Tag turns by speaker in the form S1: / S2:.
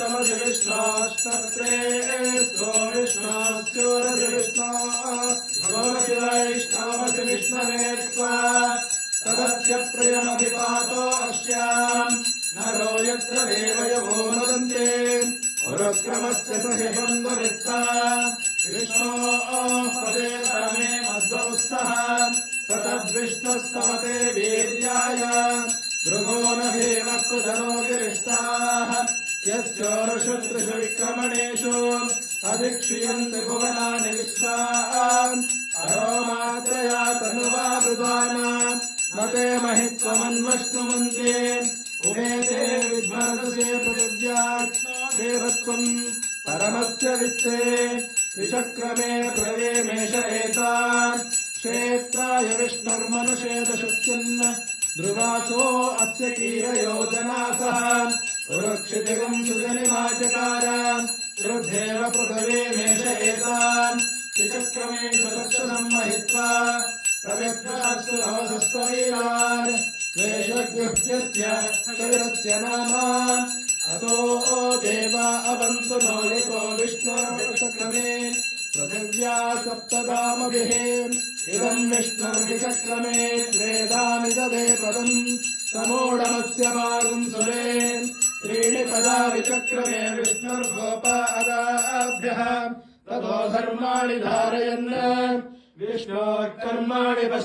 S1: विष्णोष्टत्रे सो विष्णोस्योरसि विष्णो भगवति वैष्णवसि विष्णवे त्वा तदस्य प्रियमभिपातो अस्याम् नरो यत्र देवयवो मदन्ते पुरक्रमस्य सहि बन्धुरित्ता विष्णोः पदे परमे मध्वौस्तः ततद्विष्णुस्तवते वीर्याय भृगो न भीमकृतरो गिरिष्टाः यस्योरुषु विक्रमणेषु अधिक्षीयन्ति भुवनानि विश्वान् अरोमात्रया तनुवा मृदाना मते महित्वमन्वष्णुमन्ते उमेते विद्मनसे पृथिव्यात् देवत्वम् परमस्य वित्ते विचक्रमे प्रवेमेष एतान् क्षेत्राय विष्णुर्मनुषेदशस्यन् ध्रुवासो अस्य कीरयोजनासः सुरक्षितिगम् सुजनिमाचकार श्रद्धेव पृथवेमेष एतान् विचक्रमे सदक्षणम् महित्वा प्रव्यक्तास्तु नवसस्तवीरान् द्वेषज्ञस्य कविरस्य नाम अतो देवा अवन्तु नो यतो विष्णुर्विचक्रमे पृथिव्या सप्तधामभिः इदम् विष्णुर्विचक्रमे त्वेदानि ददे पदम् समूढमस्य वागुंसुरे त्रीणि पदा विचक्रमे विष्णुर्गोपादाभ्यः ततो धर्माणि धारयन् विष्णोः कर्माणि